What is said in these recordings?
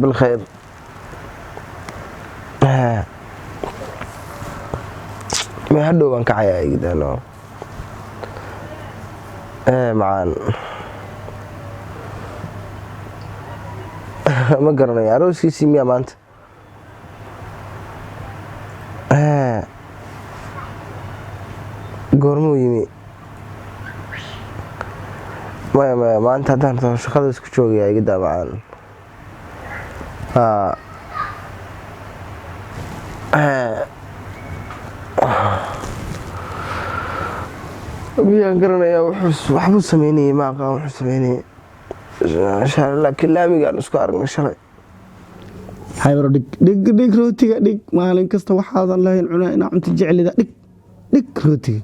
بالخير ما hadhow baan kacayaa igdaano macaan ma garanaya arooskiisii miyaa maanta goormuu yimi maya maanta haddaan rabto shaqada isku joogayaa igdaa macaan miyaan garanayaa waxbuu sameynayay ma aqaan wuxuu sameynayay laakiin laamigaan isku aragnay shalay haybaro dhig rootiga dhig maalin kasta waxaadan lahayn cunaa inaa cunto jeclida dhig rootiga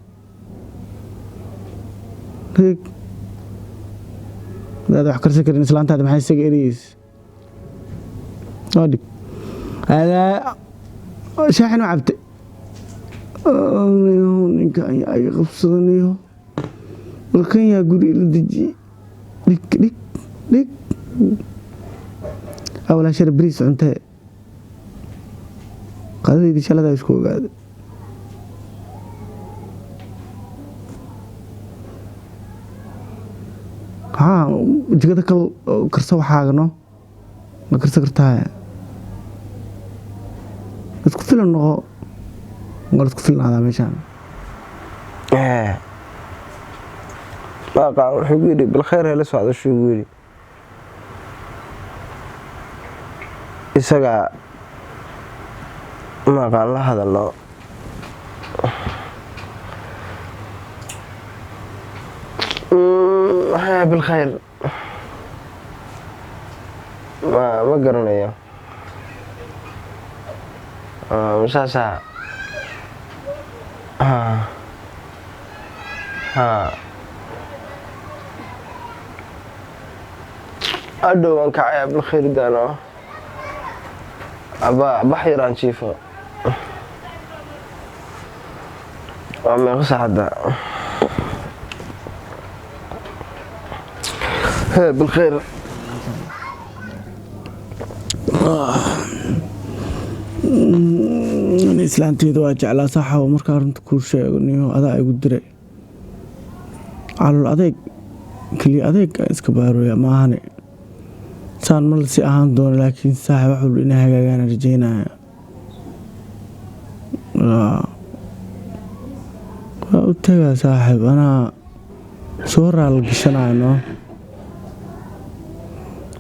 dhig daad wax karsan karin islaantaada maxay isaga eriyeysa dhig shaaxin oo cabte ninka ayaa iga qabsadanayo walkan yaa guri ila dejiye dhig awalaa shar bariis cuntee qadadaydii shaladaa isku ogaada jikada kal karsa waxaagano ma karsa kartaa isku filan noqo waa isku filnaadaa meeshaan ma aqaan wuxuu gu yidhi bilkhayr hela socdo shuu gu yidhi isagaa ma aqaan la hadalno bilkhayr ma garanayo masaasaa hadhow waan kacayaa bilkhayr daano bax yaraan jiifo waa meeqa saacadda بالخير islaanteeda waa jeclaa saxaabo markaa runta kuu sheego niyo adaa igu diray calool adeeg keliya adeeg iska baarooya maahane saan mal si ahaan doono laakiin saaxib wax walba inay hagaagaan rajeynaya waa u tagaa saaxib anaa soo raalgashanayno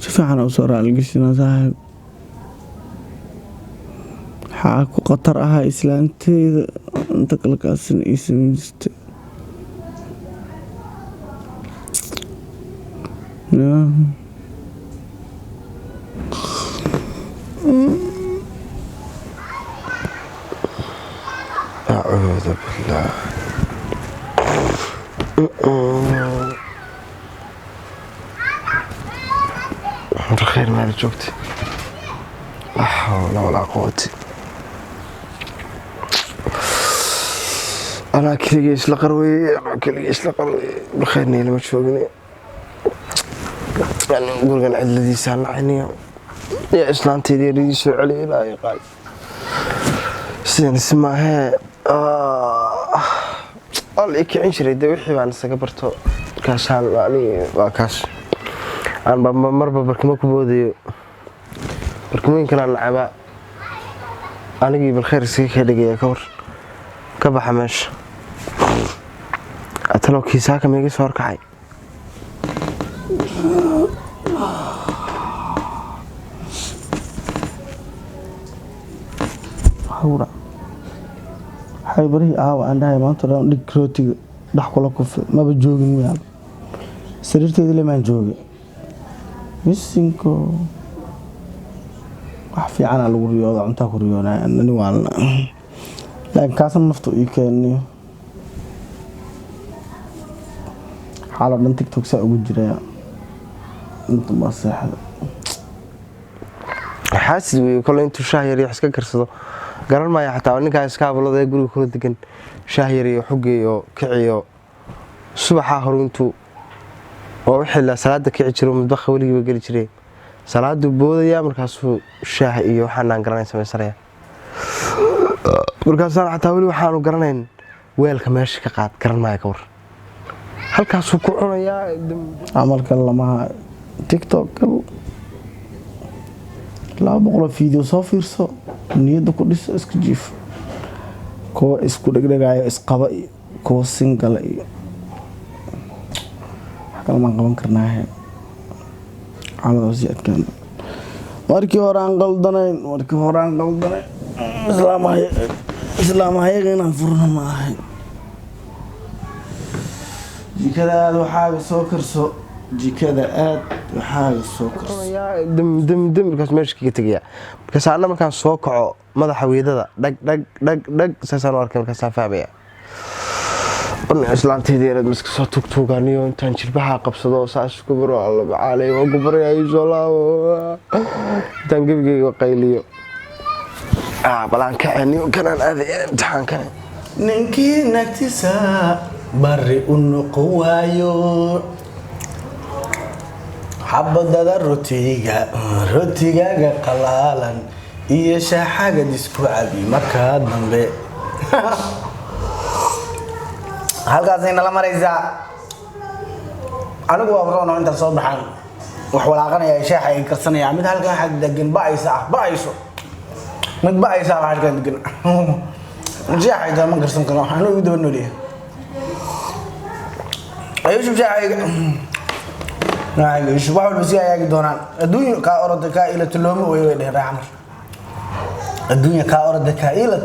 si fiican u soo raalgashana saaxib waxaa ku khatar ahaa islaanteeda inta kalkaasina ii samaynsta أعوذ بالله بالخير ما جوكتي لا حول ولا قوة أنا كليش لقروي بالخير نيل ما تشوفني يعني نقول كان الذي سال عيني يا إسلامتي دي ريش علي لا يقال سين اسمها اللي كعين شري دوحي وأنا سكبرته كاشان يعني وكاش أنا مرة بركمك بودي بركمين كنا نلعبها أنا جي بالخير سيك هدي يا كور كبح مش أتلو كيساك ميجي صور كعي حورا حيبري عندها ما ترى ديكروتي دحكوا لكم ما بتجوجين وياه سريرتي اللي ما نجوجي مسينكو wax fiican lagu riyoodo cunta ku riyoonay anani waan laakiin kaas naftu ii keenay xaaladdan TikTok saa ugu jiray inta ma saxda xaasid way kale intu shaah yar iska karsado garan ma xataa ninka iska ablada guriga kula degan shaah yar iyo xogeeyo kiciyo subaxa horuntu oo wixii la salaada kici jiro mudbax waligiiba gali jiray salaadu boodaya markaasuu shaah iyo waxaan garanay samaysanaya markaasaan xataa weli waxaanu garanayn weelka meesha ka qaad garan maayo ka war halkaasuu ku cunayaa camalka lamaha tiktok 200 video soo fiirso niyada ku dhiso iska jiif kuwa isku dhegdhegayo isqaba iyo kuwa single iyo kala ma qaban karnaa على وزياد كان markii hore aan qaldanayn islaam hay inaan furno ma ahay jikada aad waxaaga soo karso dam markaas meesha kaga tegaya markaas anna markaan soo kaco madaxa weedada dhag saasaan u arkay markaasaan fahmaya islaanteedii yareed miska soo tugtuuganiyo intaan jilbaha qabsado saas ku baro alla macaalay waa ku baraya soo laabo intaan gebigeyga qayliyo balaan kaceniyo kanaan aaday imtixaankane ninkii nagtiisa bari u noqon waayo xabadada rootigaaga qalaalan iyo shaaxaga disku cabi markaa dambe halkaas inala maraysaa anigu waa roon inta soo baxan wax walaaqanaya shaaxa ay karsanaya mid halka xad degan baayso mid baaysa waxa ka degan shaaxa ay ma karsan karo waxaan ugu daba nooliyay ayo shaaxa ay shubaa wasi ay doonaan adduunyo ka orada ka ila tuloomo way dheeraan adduunyo ka orada ka ila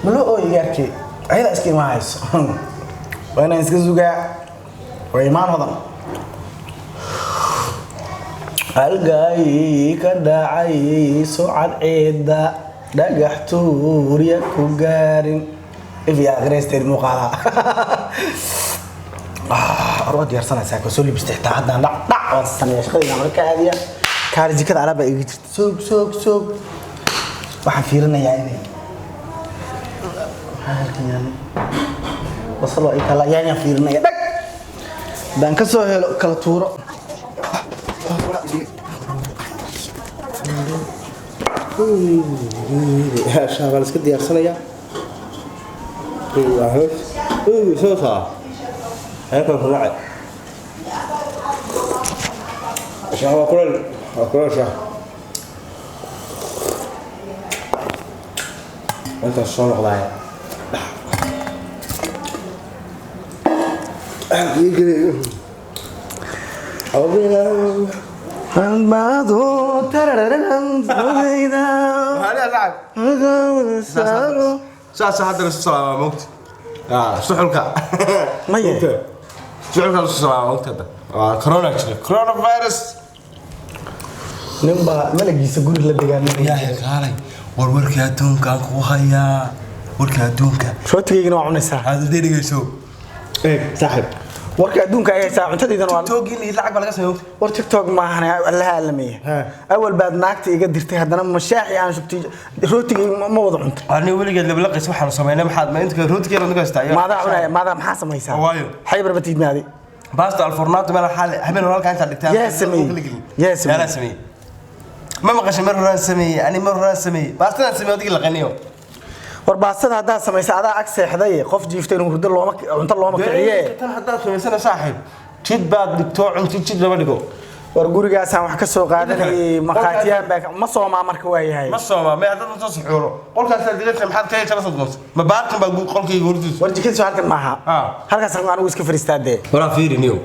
malo oo yarkii ayda iska ma hayso وانا اسكو زوجا ويمان هضم الجاي كداعي سعد عيدا دغحتور يكو غارين في اغريستي المقاله رواد يرسنا ساكو سولي بستحتا عدنا دع وصلنا شقينا marka aadiya kaarjikada alaba iga jirto soog waxaan fiirinayaa inay وصلوا إلى كلا يعني فيرنا يدك دان كسو هلو كلا تورو شغال اسك ديارسنيا شو صار هيك طلعت شغال كل شغال انت شلون والله الماضو ترررن زويدا هلا لعب ساسا هذا الصلاة موت سحلك ما هي سحلك الصلاة موت هذا كورونا فيروس نبا ملقيس غوري لا دغان يا قالي warwarka adduunka aan ku hayaa warka adduunka shootigeena waa cunaysaa hada deegayso saaxib warka adduunka ay saa cuntadiidan waa TikTok in lacag baa laga sameeyo war TikTok ma ahana allaha alamiye awal baad naagta iga dirtay hadana mashaaxi aan shubtay rootiga ma wada cunto ani waligeed laba laqis waxaan sameeynaa maxaad ma inta rootiga la nagastay maada maxaa samaysaa waayo xaybar batiidnaadi basta alfornato meel xal habeen halka inta dhigtaan yaa samee ما مقاش مرة سمي يعني مرة سمي باستنا سمي وديك لقنيو ورباستنا هذا سمي سعدا عكس حداية قف جيفتين ورد الله مك عنت الله مكعية كان هذا سمي سنة صاحب تيد بعد دكتور أنت تيد لما دكتور ورجوري جالس عم حكي سوق هذا مقاتيا باك ما صوم مع مركوي هاي ما صوم ما هذا نص حوره قول كان سديت محل كي ثلاث نص ما باكم بقول قول كي يقول ورجي كل سؤال كان معها هل كان سمعنا ويسك فريستاد ده ورا فيري نيو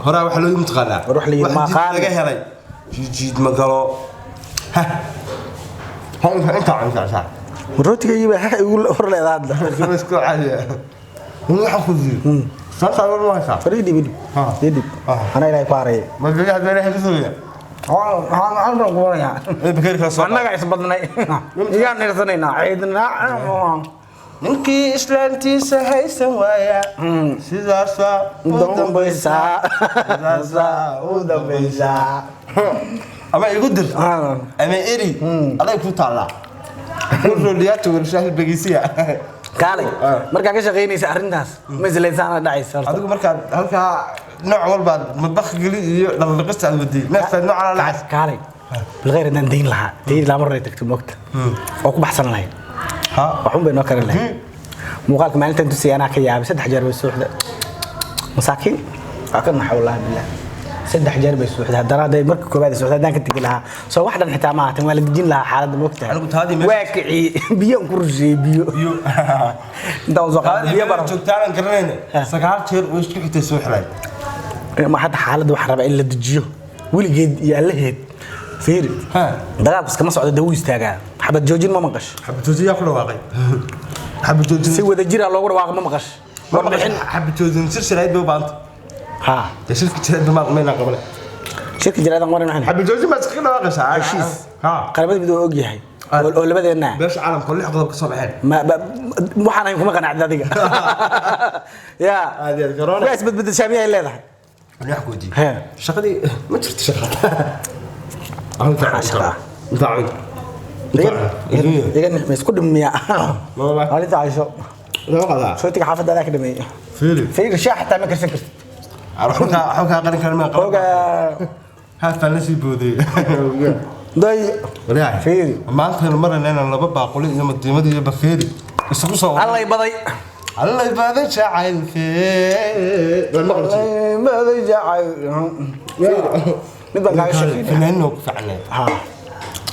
ورا وحلو يمتقنا روح لي ما قال جيد ما قالوا انت صح روتي يبقى يقول ور لا هذا مسكو عادي مو حفظي صح ولا ما صح فريدي بدي يدي انا لا باري ما في هذا لا يحسوي انا اقول يا بكير كاس انا قاعد بدنا يا نرسنينا عيدنا ninkii islaantiisa haysan waaya sidaas u dambaysaa ama igu dir ama eri aday ku taala rooliyaatu warshaah bagisiya kaalay marka ka shaqeynaysa arintaas ma isleeysana dhacaysa adigu marka halka نوع والبعض مطبخ قليل لما قصة على الودي نفس النوع على العكس كالي بالغير ان دين لها دين لا مره تكتب وقت oo ku baxsan lahayn ها waxun bay noo karin lahayn muuqaalka maalinta intuu siyaana ka yaabay 3 jeer bay suuxda masaakiin akan xawlaha billah 3 jeer bay suuxda daraaday markii koobaad suuxda daan ka tagi lahaa soo waxdan xitaa ma ahayn waa la dejin lahaa xaaladda moogtahay anigu taadi waaqici biyo ku rushay biyo inta soo qaad biyo bar joogtaan garanayna sagaal jeer oo isku xigtay soo xilay ma hadda xaaladda wax raba in la dejiyo wiligeed iyo allaheed fiir ها dagaalku iskama socdo daw istaagaa xabad joojin ma maqash حب توزيع كل واقعي حب si توزيع wada jira loogu dhawaaqo ma maqash warbixin حب توزيع سلسلة هيد ببانت ha شركة هيد ببانت ما ينقبله shirka jiraadan waran waxaan حب توزيع ما تسكن واقع ساعة heshiis ها qaramada midoo og yahay oo labadeena بس عالم كله حقوق كصباحين ma waxaan ay kuma qanacday adiga ya هذه الكورونا waas bad shaamiya ay leedahay أنا أحكي دي ها شقدي ما شفت شقة أنت شقة. أنت عين iga ma isku dhimiya والله halita aisho لا والله shootiga xaafadda ka dhameeyay فيلي fiir shaah xitaa ma karsan kartid حوكا قرن كلمة oga هذا فلسي بودي day ورياح فيلي ما أنت المرة إن أنا لبى باقولي يوم الديمة دي بفيلي السقوط الله يبضي الله يبارك شعيل في المغرب ماذا جاء نبغى قاعد شايفين فنانو فعلا ها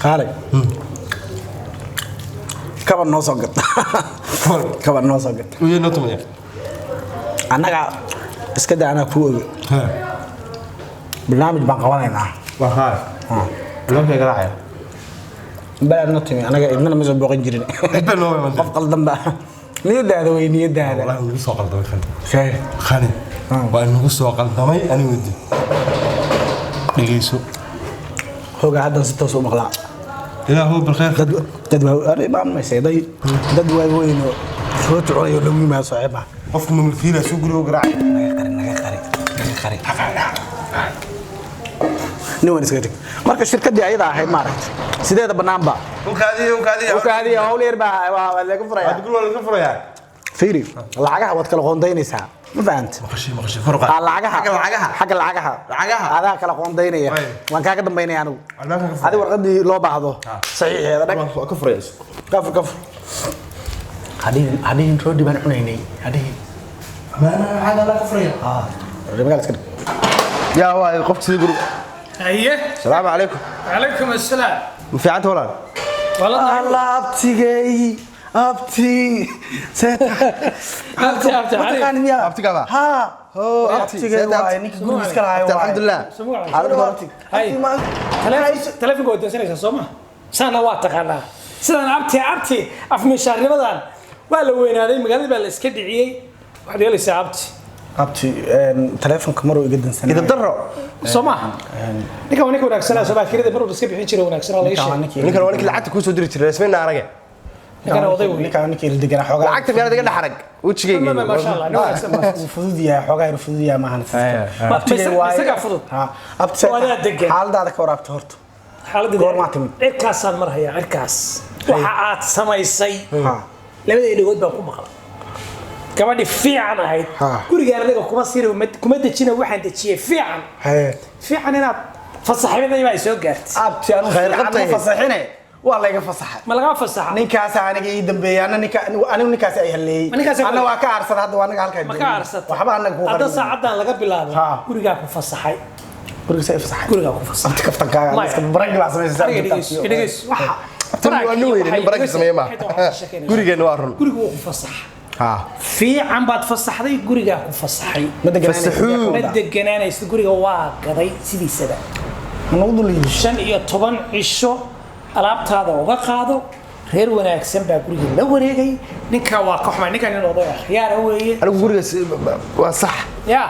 قالي كبر نو سوقت كبر نو سوقت ويا نطمة anaga iska daa ana ku oge ها barnaamij baan qabanaynaa وهاي لو في قراعة bal notimi anaga idmana ma soo booqan jirin بنو من qof qaldan ba niyadaada way niyadaada والله نقول سوق الضوء shay خاني وأنا نقول سوق الضوء أنا ودي نجيسو hoga haddan si toos u maqlaa إذا هو بالخير dad waa aribaan ma sayday dad waa weyn oo soo tucay oo lagu yimaado saaxiiba قف من الفيلة سوق له قراعة naga qari nin waan iska tag marka shirkadii ayada ahayd maaragtay sideeda banaanba وكادي هول يربح ولا كفر يا تقول ولا كفر يا فيري العجها واد كلا قوندينيسا ما فهمت مقشي فرقة حق العجها هذا كلا قوندينيا وان كاga dambeynaya anigu hadi warqadii loo baahdo saxiix heeda dhag كفر يا kafur hadin roodi baan cunaynay hadin ما أنا لا كفر يا magaal iska يا واي قفت سيقول ايه السلام عليكم عليكم السلام في عاد ولا والله الله abtigay abti abti mataqaan miya abti gaba ha abtigay waay ninka guriga iska lahayo alxamdulillah تلفون قد سنه سوما سنه waa taqaanaa sidaan abti afmishaarimadan waa la weynaaday magaalada baa la iska dhiciyay waxa yeelaysaa abti telefonka maruu iga dansanay إذا ضرر soma ninka wanaagsanaa soo baakirida maruu iska bixin jiray wanaagsanaa la yeeshay ninkan waa ninkii lacagta ku soo diri jiray ismina arage ninka oday weyn ninka il degan xogaa lacagta meel degan xarag wajigayga ma sha Allah uu fudud yahay xogaa uu fudud yahay maahan isaga fudud ha abti Wada degan. xaaladaada ka waraabta horta xaaladda goor ma timid cirkaasaan marhayaa cirkaas waxa aad samaysay ha labadii dhagood baan ku maqlay gabadhi fiican ahayd Ha. gurigaan aniga kuma siiro kuma dejina waxaan dejiyay fiican haye fiican inaad fasaxibadii baa soo gaartay abti anu Khayr khayr qabtay. qabtay fasaxine waa la iga fasaxay ma laga fasaxa ninkaas aniga ii dambeeyay anigu ninkaas ay haleeyay Ninkaas ay- ana waa ka arsad hadda waa aniga halka ma ka arsatay waxba anaga ku hadda qarin saacadan laga bilaabo Ha. gurigaa ku fasaxay guriga say fasaxay gurigaa ku fasaxay abti kaftankaaga Maya. iska barang la sameeyay aniga dhegeyso waxa tan waa nin weyn nin baraka sameeyay ma gurigeena waa run gurigu wuu ku fasaxay ha fiican baad fasaxday gurigaa ku fasaxay fasaxuu. ma deganaanaysid guriga waa gaday sidiisaba nagu dul 15 cisho alaabtaada uga qaado reer wanaagsan baa guriga la wareegay ninka waa ka xumay ninka nin oday ah yaar weeye anigu guriga waa sax ya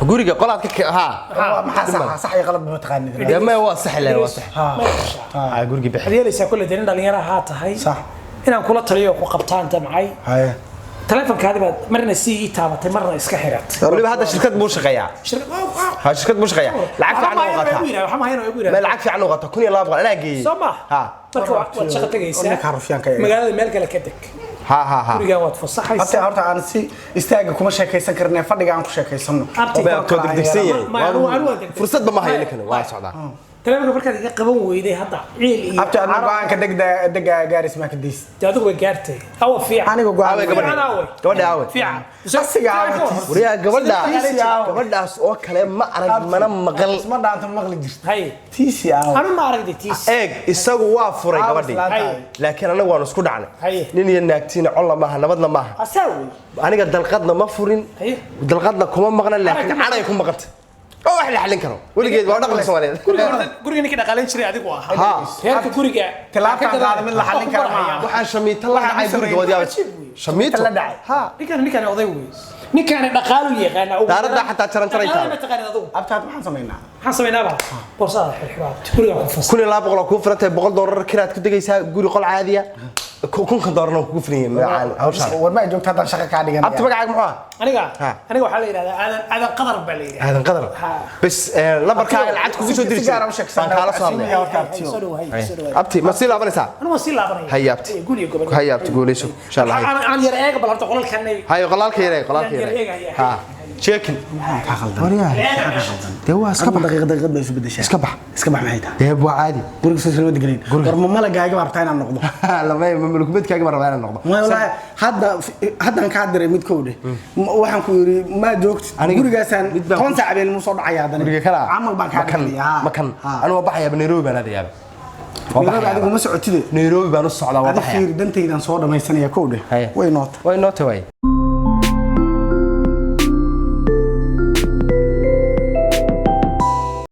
guriga qolaad ka ha maxaa sax ay qalad ma taqaanid ya ma waa sax la waa sax ha ha guriga bixi hadiyaysa kullu dirin dhalinyaro ha tahay sax inaan kula taliyo ku qabtaan damcay haye telefonkaadi baad marna si ii taabatay marna iska xirat waliba hadda shirkad buu shaqeeyaa ha shirkad buu shaqeeyaa lacag fiican uu qataa waxa ma hayno igu ma lacag fiican uu qataa 1200 anaa geeyay soo ma ha marka waad shaqo tagaysaa ninka rufiyaanka magaalada meel kale ka deg ها guriga waad fasaxaysaa abti horta aan si istaaga kuma sheekaysan karnaa fadhiga aan ku sheekaysano fursad ma hayo ninkan waa socdaa telefoonka markaad iga qaban weyday hadda ciil iyo abti aan go'aanka degdega gaaris ma ka diis adigu way gaartay awa fiican aniga go'aan gabadha aawe fiican asiga wariyaa gabadhaas oo kale ma arag mana maqal ma dhaanta maqli jirto hay tiisi anu ma aragday tiis eeg isagu waa furay gabadhii laakiin anagu waan isku dhacnay nin iyo naagtiina colla maaha nabadna maaha asaawi aniga dalqadna ma furin dalqadna kuma maqna laakiin caday ku maqantay oo wax la xalin karo weligeed waa dhaqan Soomaaliyeed guriga ninka dhaqaaleyn jiray adigu ah heerka guriga talaabta qaada mid la xalin karo ma waxaan shamiita la dhacay guriga wadiyaa shamiita la dhacay ha ninkan oday weey ninkan dhaqaal u yaqaan oo daarada xataa jaran jaran ma taqaan adigu abtaad maxaan sameynaa borsada xirxiraad guriga ku fasax $200 ku furantay $100 kiraad ku dagaysaa guri qol caadiya $1000 ku furinay macaan hawsha war ma joogta hadda shaqo ka dhigan abta magacaaga muxuu aniga waxa la yiraahdaa aadan qadar baa la yiraahdaa aadan qadar bas lambarkaaga lacag kugu soo diraysaa baan kala soo hadlay abti ma si laabanaysaa anu ma si laabanay hay abti guriga gobol hay abti guuleyso insha Allah aan yar eega bal horta qolalkan hay qolalka yar ha checking ka qaldan wariyaa dewa iska bax daqiiqad bay isu bedeshaa iska bax maxay tahay deeb waa caadi guriga soo soo degalin war ma malagaaga bartaa inaan noqdo lama malkumeedkaaga maraba inaan noqdo wallahi haddan ka diray mid koode waxaan ku yiri ma joogtid gurigaasaan 10 saac been soo dhacaya hadana guriga kala amal baan ka dhigay makan anu baxaya Nairobi baan aadayaa Nairobi adigu ma socotid Nairobi baan u socdaa waa baxaya dantaydan soo dhamaysanaya koode way noota way